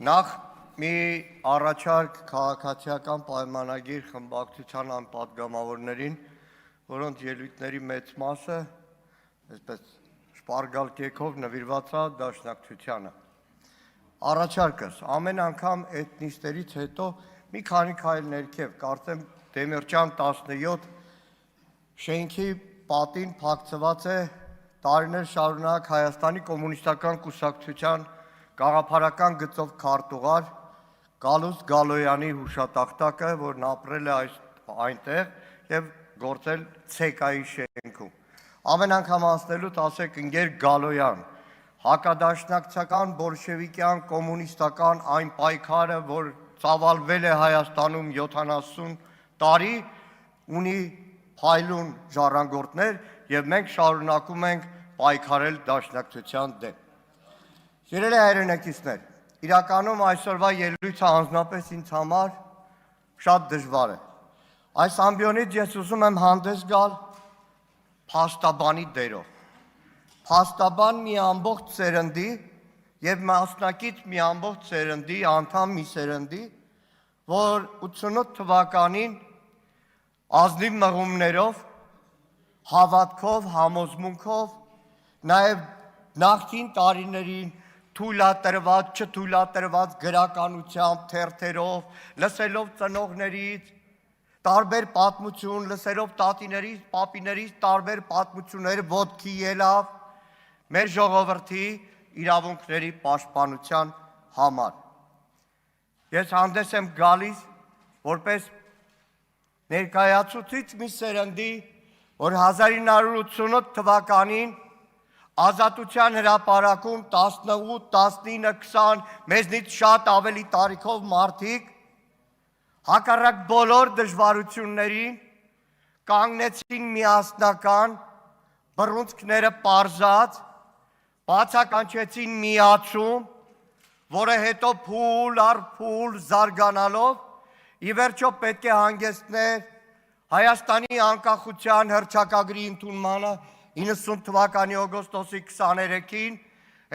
Նախ մի առաջարկ քաղաքացիական պայմանագիր խմբակցության անպատգամավորներին, որոնց ելույթների մեծ մասը այսպես շպարգալ կերպով նվիրված է Դաշնակցությանը։ Առաջարկս ամեն անգամ այդ նիստերից հետո մի քանի քայլ ներքև, կարծեմ Դեմիրճան 17 շենքի պատին փակցված է տարիներ շարունակ Հայաստանի կոմունիստական կուսակցության գաղափարական գծով քարտուղար Գալուստ Գալոյանի հուշատախտակը, որն ապրել է այնտեղ եւ գործել ցեկայի շենքում։ Ամեն անգամ ասնելուց ասեք ընկեր Գալոյան, հակադաշնակցական բոլշևիկյան կոմունիստական այն պայքարը, որ ծավալվել է Հայաստանում 70 տարի, ունի փայլուն ժառանգորդներ եւ մենք շարունակում ենք պայքարել դաշնակցության դեմ։ Սիրելի հայրենակիցներ, իրականում այսօրվա ելույթը անձնապես ինձ համար շատ դժվար է։ Այս ամբիոնից ես ուզում եմ հանդես գալ փաստաբանի դերով։ Փաստաբան մի ամբողջ սերնդի եւ մասնակից մի ամբողջ սերնդի, անդամ մի սերնդի, որ 88 թվականին ազնիվ մղումներով, հավատքով, համոզմունքով, նաեւ նախկին տարիներին թույլատրված, չթույլատրված գրականությամբ, թերթերով, լսելով ծնողներից, տարբեր պատմություն, լսելով տատիներից, պապիներից, տարբեր պատմություններ ոտքի ելավ մեր ժողովրդի իրավունքների պաշտպանության համար։ Ես հանդես եմ գալիս որպես ներկայացուցիչ մի սերնդի, որ 1988 թվականին Ազատության հրապարակում 18, 19, 20 մեզնից շատ ավելի տարիքով մարդիկ հակառակ բոլոր դժվարություններին կանգնեցին միասնական, բռունցքները պարզած, բացականչեցին միացում, որը հետո փուլ առ փուլ զարգանալով ի վերջո պետք է հանգեցներ Հայաստանի անկախության հռչակագրի ընդունմանը 90 թվականի օգոստոսի 23-ին,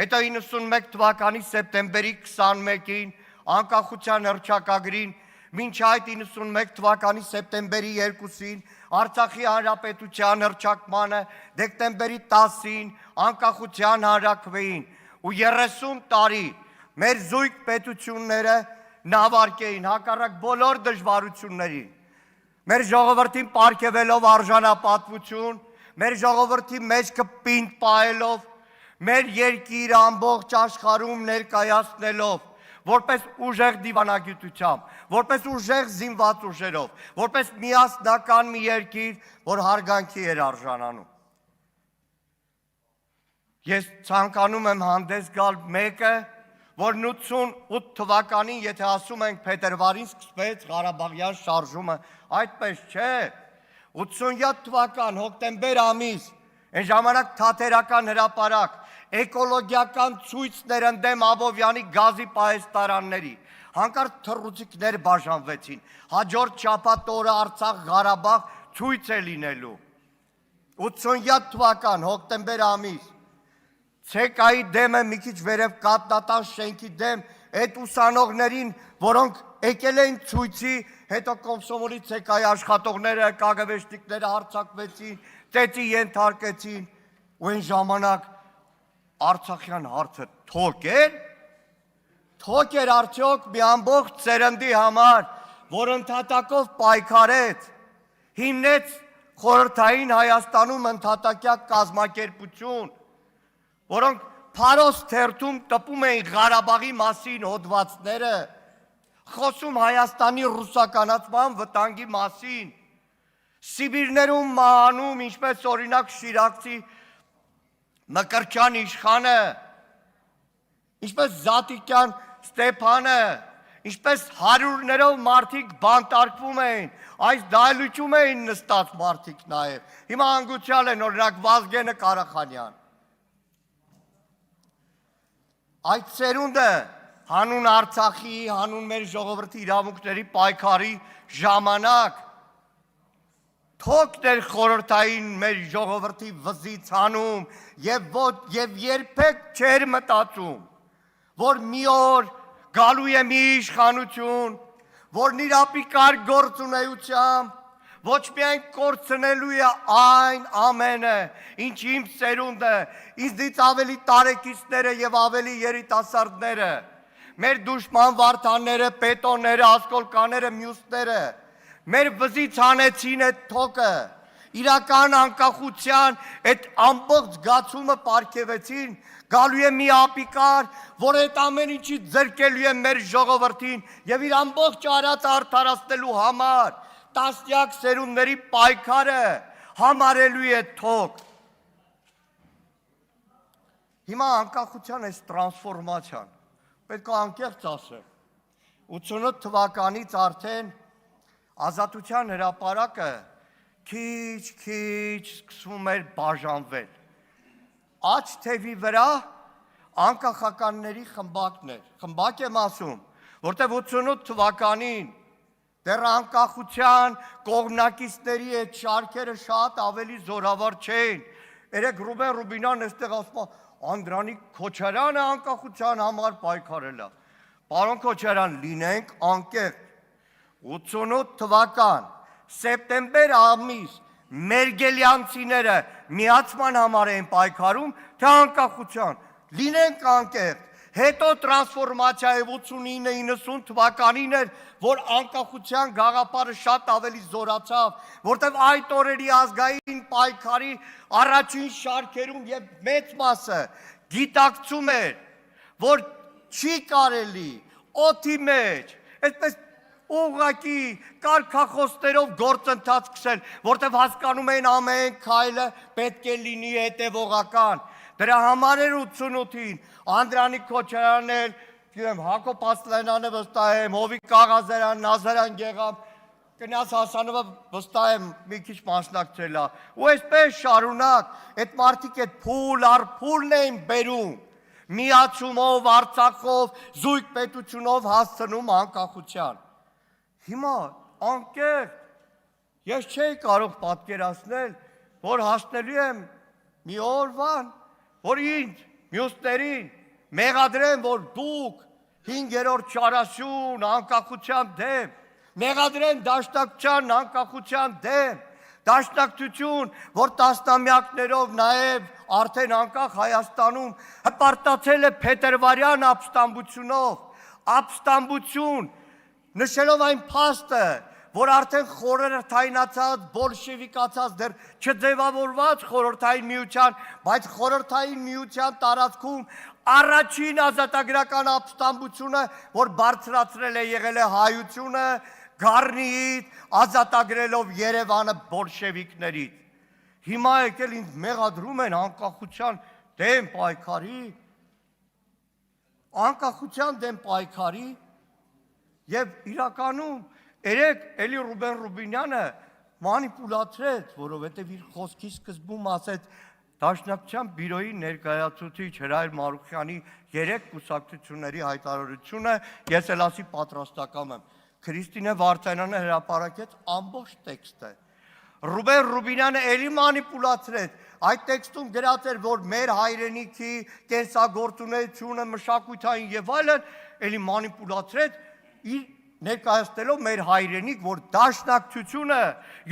հետո 91 թվականի սեպտեմբերի 21-ին անկախության հռչակագրին, մինչ այդ 91 թվականի սեպտեմբերի 2-ին Արցախի հանրապետության հռչակմանը, դեկտեմբերի 10-ին անկախության հանրաքվեին ու 30 տարի մեր զույգ պետությունները նավարկեին հակառակ բոլոր դժվարություններին, մեր ժողովրդին պարգևելով արժանապատվություն, մեր ժողովրդի մեջքը պինդ պահելով, մեր երկիր ամբողջ աշխարհում ներկայացնելով, որպես ուժեղ դիվանագիտությամբ, որպես ուժեղ զինված ուժերով, որպես միասնական մի երկիր, որ հարգանքի էր արժանանում։ Ես ցանկանում եմ հանդես գալ մեկը, որ 88 թվականին, եթե ասում ենք փետրվարին սկսվեց Ղարաբաղյան շարժումը, այդպես չէ։ 87 թվական հոկտեմբեր ամիս, այն ժամանակ թատերական հրապարակ, էկոլոգիական ցույցներ ընդդեմ Աբովյանի գազի պահեստարանների, հանկարծ թռուցիկներ բաժանվեցին, հաջորդ շաբաթ օրը Արցախ Ղարաբաղ ցույց է լինելու։ 87 թվական հոկտեմբեր ամիս, ցեկայի դեմը մի քիչ վերև կատնատան շենքի դեմ, այդ ուսանողներին, որոնք եկել էին ցույցի, հետո Կոմսոմոլի ցեկայի աշխատողները, կագվեշտիկները հարձակվեցին, ծեծի ենթարկեցին, ու այն ժամանակ Արցախյան հարցը թոք էր, թոք էր արդյոք մի ամբողջ սերնդի համար, որ ընդհատակով պայքարեց, հիմնեց խորհրդային Հայաստանում ընդհատակյա կազմակերպություն, որոնք Փարոս թերթում տպում էին Ղարաբաղի մասին հոդվածները, խոսում Հայաստանի ռուսականացման վտանգի մասին, Սիբիրներում մահանում, ինչպես օրինակ Շիրակցի Մկրտչյան իշխանը, ինչպես Զատիկյան Ստեփանը, ինչպես հարյուրներով մարդիկ բանտարկվում էին, այս դահլիճում էին նստած մարդիկ նաև, հիմա հանգուցյալ են օրինակ Վազգենը Ղարախանյան։ Այդ սերունդը հանուն Արցախի, հանուն մեր ժողովրդի իրավունքների պայքարի ժամանակ թոքներ խորհրդային մեր ժողովրդի վզից հանում եւ երբեք չեր մտածում, որ մի օր գալու է մի իշխանություն, որն իր ապիկար գործունեությամբ ոչ միայն կորցնելու է այն ամենը, ինչ իմ սերունդը, ինձնից ավելի տարեկիցները եւ ավելի երիտասարդները, մեր դուշման վարդանները, պետոնները, ասկոլկաները, մյուսները, մեր վզից հանեցին այդ թոքը, իրական անկախության այդ ամբողջ զգացումը պարգևեցին, գալու է մի ապիկար, որ այդ ամեն ինչի ձեռքելու է մեր ժողովրդին եւ իր ամբողջ արածը արդարացնելու համար տասնյակ սերունդների պայքարը համարելու է թոք։ Հիմա անկախության այս տրանսֆորմացիան, պետք է անկեղծ ասեմ, 88 թվականից արդեն ազատության հրապարակը քիչ սկսվում էր բաժանվել։ Աջ թևի վրա անկախականների խմբակ եմ ասում, որտեղ 88 թվականին դեռ անկախության կողմնակիցների այդ շարքերը շատ ավելի զորավոր չէին։ Երեք Ռուբեն Ռուբինյանն այստեղ ասում է, Անդրանիկ Քոչարյանը անկախության համար պայքարել է։ Պարոն Քոչարյան, լինենք անկեղծ։ 88 թվական սեպտեմբեր ամիս մերգելյանցիները միացման համար էին պայքարում, թե անկախության, լինենք անկեղծ, հետո տրանսֆորմացիայի 89-90 թվականին էր, որ անկախության գաղափարը շատ ավելի զորացավ, որտեղ այդ օրերի ազգային պայքարի առաջին շարքերում եւ մեծ մասը գիտակցում էր, որ չի կարելի օդի մեջ, այսպես ուղղակի կարգախոսներով գործընթաց սկսել, որտեղ հասկանում էին ամեն քայլը պետք է լինի հետևողական։ Դրա համար էր 88-ին Անդրանիկ Քոչարյանն էլ, Հակոբ Ասլանյանը վստահ եմ, Հովիկ Կաղազարյան, Նազարյան Գեղամ, Կնյազ Հասանովը վստահ եմ մի քիչ մասնակցել է։ Ու այսպես շարունակ, այդ մարդիկ այդ փուլ առ փուլն էին բերում, միացումով, Արցախով, զույգ պետությունով հասցնում անկախության։ Հիմա անկեղծ, ես չէի կարող պատկերացնել, որ հասնելու եմ մի օրվան, որ ինձ, մյուսներին մեղադրեն, որ դուք 5-րդ չարասյուն անկախության դեմ, մեղադրեն դաշնակցության անկախության դեմ, դաշնակցություն, որ տասնամյակներով նաև արդեն անկախ Հայաստանում հպարտացել է փետրվարյան ապստամբություն, նշելով այն փաստը, որ արդեն խորհրդայնացած, բոլշևիկացած, դեռ չձևավորված խորհրդային միության, բայց խորհրդային միության տարածքում առաջին ազատագրական ապստամբությունը, որ բարձրացրել է եղել է հայությունը, Գառնիից, ազատագրելով Երևանը բոլշևիկներից։ Հիմա եկել ինձ մեղադրում են անկախության դեմ պայքարի, եւ իրականում երեք էլի Ռուբեն Ռուբինյանը մանիպուլացրեց, որովհետեւ իր խոսքի սկզբում ասեց Դաշնակցության բյուրոյի ներկայացուցիչ Հրայր Մարուխյանի 3 կուսակցությունների հայտարարությունը, ես էլ ասի պատրաստական եմ։ Քրիստինե Վարդանյանը հրապարակեց ամբողջ տեքստը։ Ռուբեն Ռուբինյանը էլի մանիպուլացրեց, այդ տեքստում գրած էր, որ մեր հայրենիքի կենսագործունեությունը, մշակութային եւ այլն, էլի մանիպուլացրեց իր ներկայացնելով մեր հայրենիք, որ դաշնակցությունը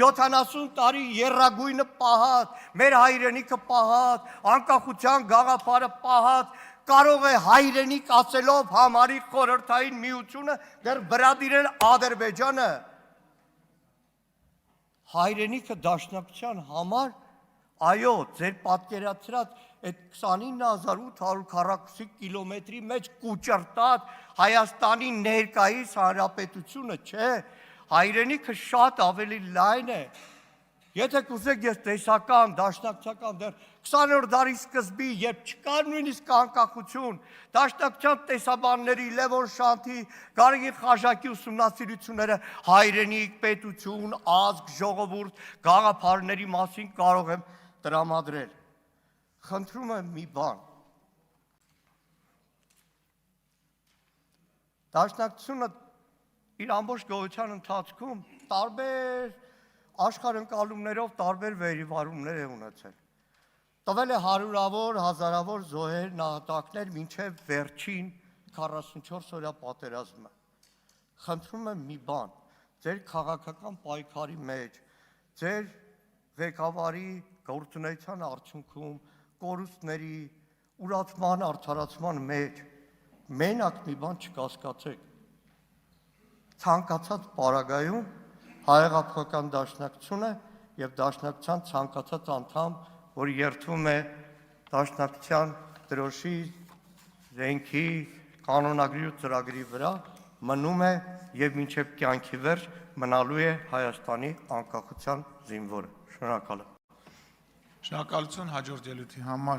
70 տարի եռագույնը պահած, մեր հայրենիքը պահած, անկախության գաղափարը պահած, կարող է հայրենիք ասելով համարի խորհրդային միությունը դեռ վրադիրել Ադրբեջանը։ Հայրենիքը դաշնակցության համար, այո, ձեր պատկերացրած այդ 29840 կիլոմետրի մեջ կուճռտած Հայաստանի ներկայիս հանրապետությունը չէ, հայրենիքը շատ ավելի լայն է։ Եթե կուզեք ես տեսական, դաշնակցական դեռ 20-րդ դարի սկզբի, երբ չկար նույնիսկ անկախություն, դաշնակցության տեսաբանների Լևոն Շանթի, Գարեգին Խաժակի ուսումնասիրությունները հայրենիք, պետություն, ազգ, ժողովուրդ, գաղափարների մասին կարող եմ տրամադրել։ Խնդրում եմ մի բան։ Դաշնակցությունը իր ամբողջ գոյության ընթացքում տարբեր աշխարհընկալումներով տարբեր վերիվարումներ է ունեցել։ Տվել է հարյուրավոր, հազարավոր զոհեր, նահատակներ մինչև վերջին 44 օրյա պատերազմը։ Խնդրում եմ մի բան, ձեր քաղաքական պայքարի մեջ, ձեր ղեկավարի գործունեության արդյունքում, կորուստների, ուրացման, արդարացման մեջ մենակ մի բան չկասկածեք։ Ցանկացած պարագայում Հայ-Հեղափոխական դաշնակցությունը եւ դաշնակցության ցանկացած անդամ, որ երթվում է դաշնակցության դրոշի, զենքի, կանոնագրի ու ծրագրի վրա, մնում է եւ մինչեւ կյանքի վերջ մնալու է Հայաստանի անկախության զինվորը։ Շնորհակալ եմ։ Շնորհակալություն հաջորդ ելույթի համար։